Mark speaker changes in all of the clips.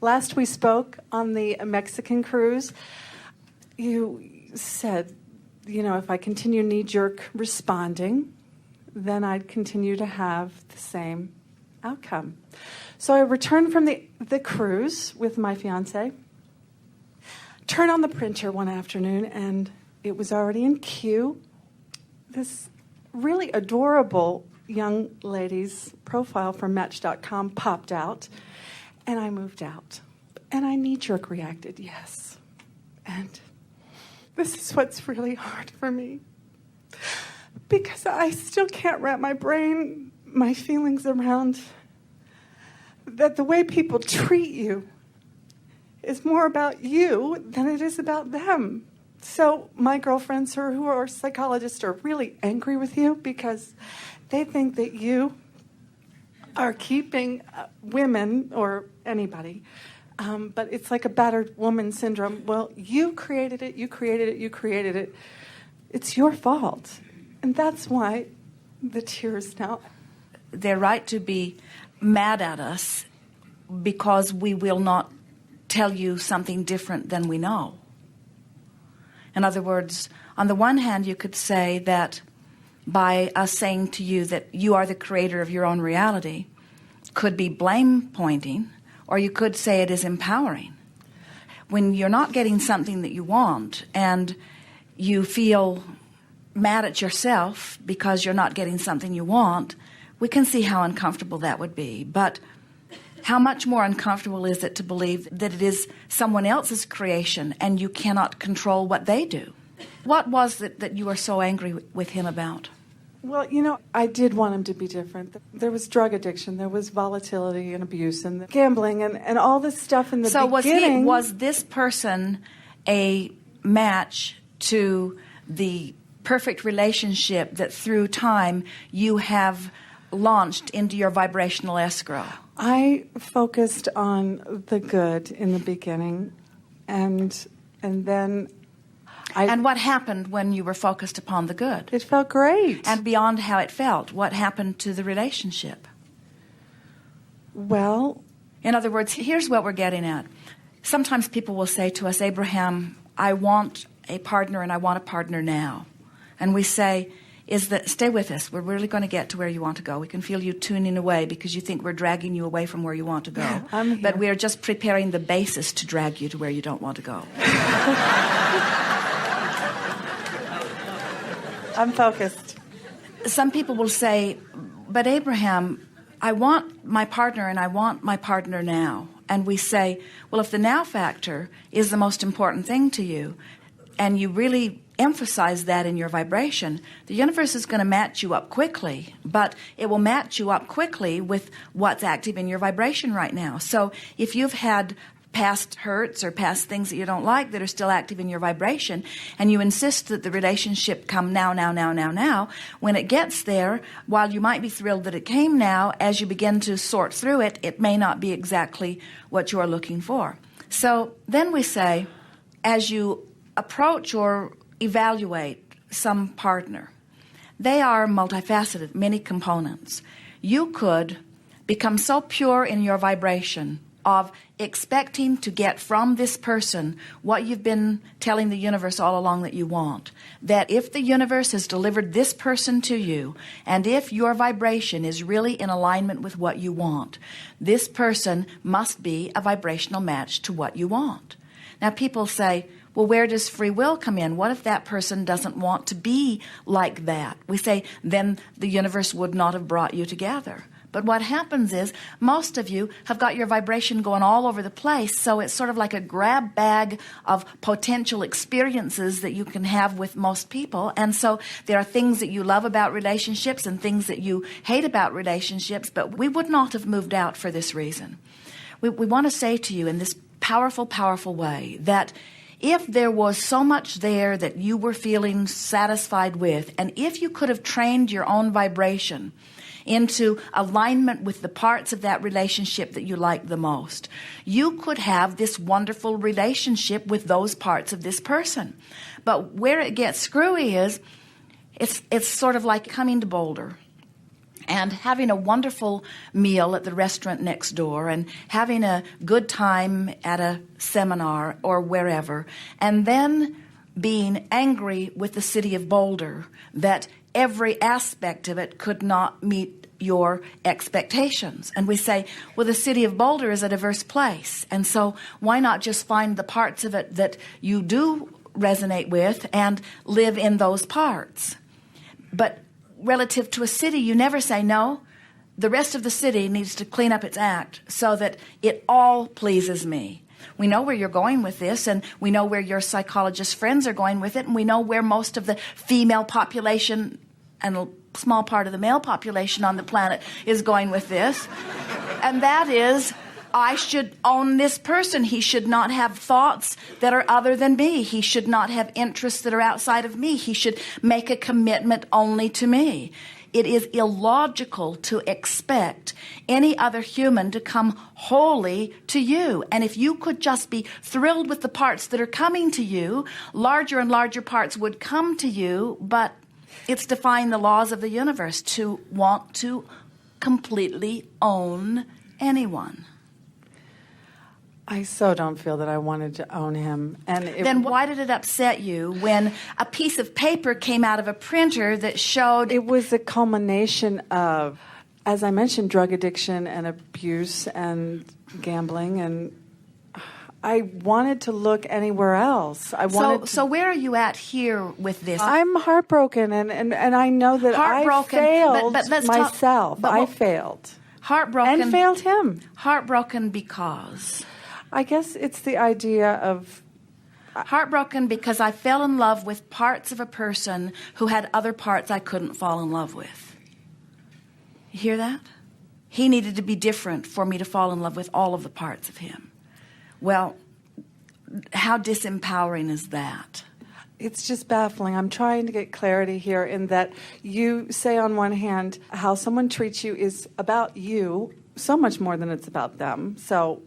Speaker 1: Last we spoke on the Mexican cruise, you said, if I continue knee-jerk responding, then I'd continue to have the same outcome. So I returned from the cruise with my fiancé, turned on the printer one afternoon, and it was already in queue. This really adorable young lady's profile from Match.com popped out, and I moved out. And I knee-jerk reacted, yes. And this is what's really hard for me, because I still can't wrap my feelings around that the way people treat you is more about you than it is about them. So my girlfriends who are psychologists are really angry with you because they think that you are keeping women or anybody, but it's like a battered woman syndrome. Well, you created it. It's your fault. And that's why the tears now.
Speaker 2: They're right to be mad at us because we will not tell you something different than we know. In other words, on the one hand, you could say that by us saying to you that you are the creator of your own reality could be blame pointing, or you could say it is empowering. When you're not getting something that you want and you feel mad at yourself because you're not getting something you want, we can see how uncomfortable that would be. But how much more uncomfortable is it to believe that it is someone else's creation and you cannot control what they do? What was it that you were so angry with him about?
Speaker 1: Well, I did want him to be different. There was drug addiction, there was volatility and abuse and gambling and all this stuff in the beginning.
Speaker 2: So was this person a match to the perfect relationship that through time you have launched into your vibrational escrow?
Speaker 1: I focused on the good in the beginning, and then
Speaker 2: And what happened when you were focused upon the good?
Speaker 1: It felt great.
Speaker 2: And beyond how it felt, what happened to the relationship?
Speaker 1: Well,
Speaker 2: in other words, here's what we're getting at. Sometimes people will say to us, Abraham, I want a partner and I want a partner now. And we say, stay with us. We're really going to get to where you want to go. We can feel you tuning away because you think we're dragging you away from where you want to go.
Speaker 1: I'm here.
Speaker 2: But we're just preparing the basis to drag you to where you don't want to go.
Speaker 1: I'm focused.
Speaker 2: Some people will say, but Abraham, I want my partner and I want my partner now. And we say, well, if the now factor is the most important thing to you, and you really emphasize that in your vibration, the universe is going to match you up quickly, but it will match you up quickly with what's active in your vibration right now. So if you've had past hurts or past things that you don't like that are still active in your vibration, and you insist that the relationship come now, when it gets there, while you might be thrilled that it came now, as you begin to sort through it, it may not be exactly what you're looking for. So then we say, as you approach or evaluate some partner, they are multifaceted, many components. You could become so pure in your vibration of expecting to get from this person what you've been telling the universe all along that you want. That if the universe has delivered this person to you, and if your vibration is really in alignment with what you want, this person must be a vibrational match to what you want. Now people say, well, where does free will come in? What if that person doesn't want to be like that? We say, then the universe would not have brought you together. But what happens is most of you have got your vibration going all over the place, so it's sort of like a grab bag of potential experiences that you can have with most people. And so there are things that you love about relationships and things that you hate about relationships, but we would not have moved out for this reason. We want to say to you in this powerful, powerful way that if there was so much there that you were feeling satisfied with, and if you could have trained your own vibration into alignment with the parts of that relationship that you like the most, you could have this wonderful relationship with those parts of this person. But where it gets screwy is, it's sort of like coming to Boulder. and having a wonderful meal at the restaurant next door and having a good time at a seminar or wherever, and then being angry with the city of Boulder that every aspect of it could not meet your expectations. And we say, well, the city of Boulder is a diverse place, and so why not just find the parts of it that you do resonate with and live in those parts? But relative to a city, you never say, no, the rest of the city needs to clean up its act so that it all pleases me. We know where you're going with this, and we know where your psychologist friends are going with it, and we know where most of the female population and a small part of the male population on the planet is going with this. And that is, I should own this person. He should not have thoughts that are other than me. He should not have interests that are outside of me. He should make a commitment only to me. It is illogical to expect any other human to come wholly to you. And if you could just be thrilled with the parts that are coming to you, larger and larger parts would come to you, but it's defying the laws of the universe to want to completely own anyone.
Speaker 1: I so don't feel that I wanted to own him. And
Speaker 2: then why did it upset you when a piece of paper came out of a printer that showed...
Speaker 1: It was a culmination of, as I mentioned, drug addiction and abuse and gambling, and I wanted to look anywhere else.
Speaker 2: So where are you at here with this?
Speaker 1: I'm heartbroken, and I know that I failed myself. I failed.
Speaker 2: Heartbroken.
Speaker 1: And failed him.
Speaker 2: Heartbroken because...
Speaker 1: I guess it's the idea of...
Speaker 2: Heartbroken because I fell in love with parts of a person who had other parts I couldn't fall in love with. You hear that? He needed to be different for me to fall in love with all of the parts of him. Well, how disempowering is that?
Speaker 1: It's just baffling. I'm trying to get clarity here in that you say on one hand how someone treats you is about you so much more than it's about them. So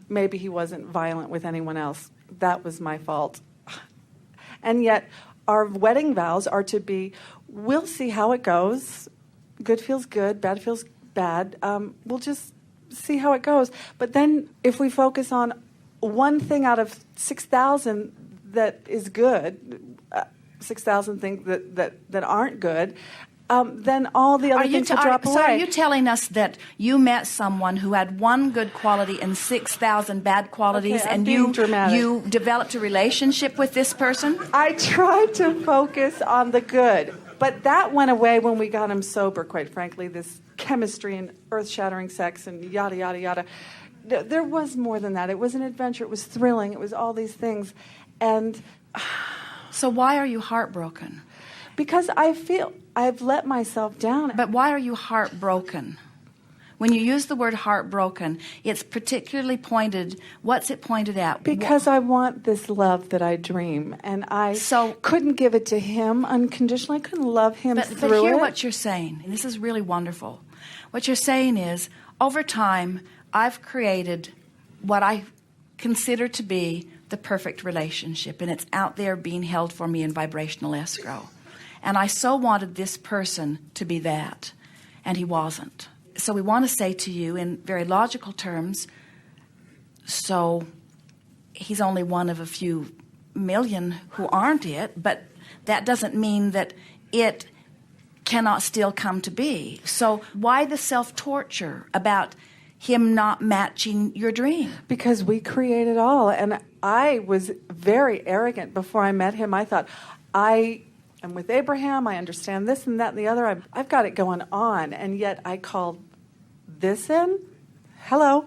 Speaker 1: maybe he wasn't violent with anyone else. That was my fault. And yet our wedding vows are to be, we'll see how it goes. Good feels good, bad feels bad. We'll just see how it goes. But then if we focus on one thing out of 6,000 that is good, 6,000 things that aren't good, then all the other things will drop away.
Speaker 2: So are you telling us that you met someone who had one good quality and 6,000 bad qualities,
Speaker 1: okay,
Speaker 2: and you developed a relationship with this person?
Speaker 1: I tried to focus on the good, but that went away when we got him sober, quite frankly, this chemistry and earth-shattering sex and yada, yada, yada. There was more than that. It was an adventure. It was thrilling. It was all these things. And
Speaker 2: so why are you heartbroken?
Speaker 1: Because I feel I've let myself down.
Speaker 2: But why are you heartbroken? When you use the word heartbroken, it's particularly pointed. What's it pointed at?
Speaker 1: Because I want this love that I dream, and I couldn't give it to him unconditionally. I couldn't love him through it.
Speaker 2: But hear what you're saying, and this is really wonderful. What you're saying is, over time, I've created what I consider to be the perfect relationship, and it's out there being held for me in vibrational escrow. And I so wanted this person to be that, and he wasn't. So we want to say to you in very logical terms, so he's only one of a few million who aren't it, but that doesn't mean that it cannot still come to be. So why the self-torture about him not matching your dream?
Speaker 1: Because we create it all. And I was very arrogant before I met him. I thought, I am with Abraham, I understand this and that and the other. I've got it going on. And yet I called this in? Hello?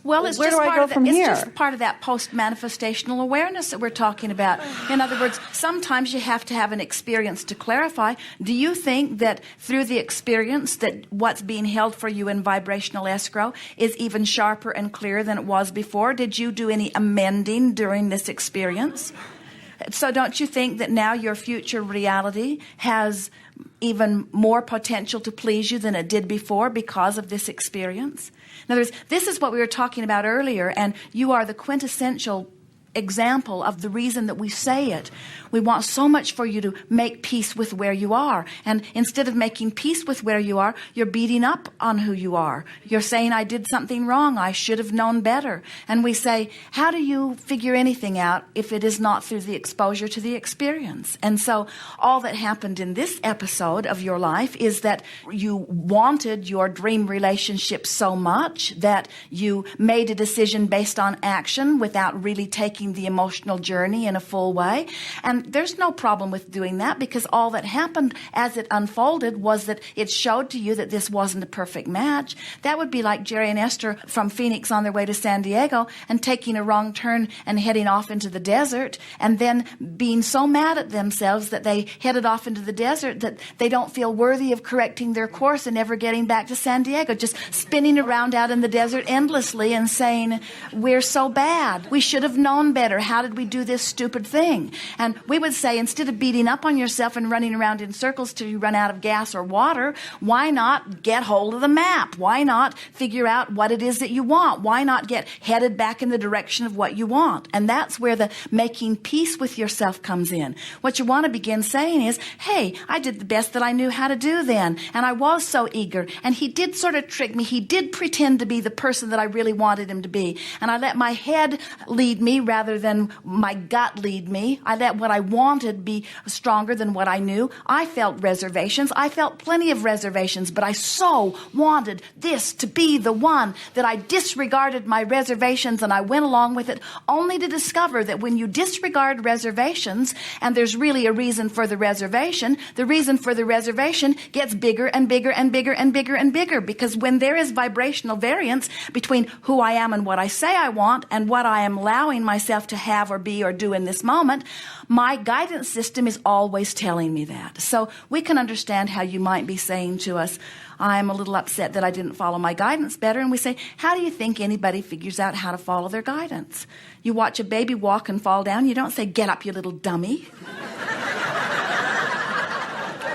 Speaker 2: Well, it's
Speaker 1: Where
Speaker 2: just
Speaker 1: do I go from here?
Speaker 2: It's just part of that post-manifestational awareness that we're talking about. In other words, sometimes you have to have an experience to clarify. Do you think that through the experience that what's being held for you in vibrational escrow is even sharper and clearer than it was before? Did you do any amending during this experience? So don't you think that now your future reality has even more potential to please you than it did before because of this experience? In other words, this is what we were talking about earlier, and you are the quintessential example of the reason that we say it. We want so much for you to make peace with where you are. And instead of making peace with where you are, you're beating up on who you are. You're saying, I did something wrong. I should have known better. And we say, how do you figure anything out if it is not through the exposure to the experience? And so all that happened in this episode of your life is that you wanted your dream relationship so much that you made a decision based on action without really taking the emotional journey in a full way. And there's no problem with doing that, because all that happened as it unfolded was that it showed to you that this wasn't a perfect match. That would be like Jerry and Esther from Phoenix on their way to San Diego and taking a wrong turn and heading off into the desert, and then being so mad at themselves that they headed off into the desert that they don't feel worthy of correcting their course and never getting back to San Diego, just spinning around out in the desert endlessly and saying, we're so bad. We should have known better. How did we do this stupid thing? And we would say, instead of beating up on yourself and running around in circles till you run out of gas or water, why not get hold of the map? Why not figure out what it is that you want? Why not get headed back in the direction of what you want? And that's where the making peace with yourself comes in. What you want to begin saying is, hey, I did the best that I knew how to do then, and I was so eager, and he did sort of trick me. He did pretend to be the person that I really wanted him to be, and I let my head lead me rather than my gut lead me. I let what I wanted be stronger than what I knew. I felt reservations. I felt plenty of reservations, but I so wanted this to be the one that I disregarded my reservations, and I went along with it, only to discover that when you disregard reservations, and there's really a reason for the reservation, the reason for the reservation gets bigger and bigger and bigger and bigger and bigger, because when there is vibrational variance between who I am and what I say I want and what I am allowing myself to have or be or do in this moment, my guidance system is always telling me that. So we can understand how you might be saying to us, I'm a little upset that I didn't follow my guidance better. And we say, how do you think anybody figures out how to follow their guidance? You watch a baby walk and fall down. You don't say, get up, you little dummy.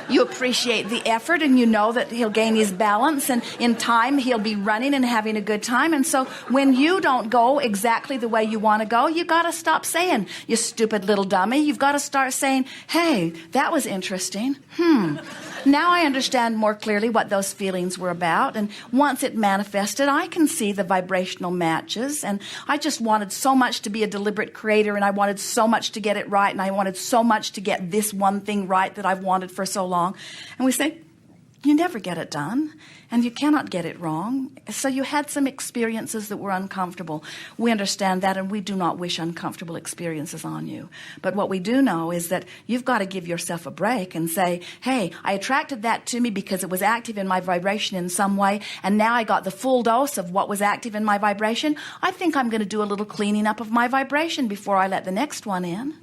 Speaker 2: You appreciate the effort, and you know that he'll gain his balance, and in time he'll be running and having a good time. And so when you don't go exactly the way you want to go, you got to stop saying, you stupid little dummy. You've got to start saying, hey, that was interesting. Now I understand more clearly what those feelings were about. And once it manifested, I can see the vibrational matches. And I just wanted so much to be a deliberate creator, and I wanted so much to get it right, and I wanted so much to get this one thing right that I've wanted for so long. And we say, you never get it done, and you cannot get it wrong. So you had some experiences that were uncomfortable. We understand that, and we do not wish uncomfortable experiences on you. But what we do know is that you've got to give yourself a break and say, hey, I attracted that to me because it was active in my vibration in some way, and now I got the full dose of what was active in my vibration. I think I'm going to do a little cleaning up of my vibration before I let the next one in.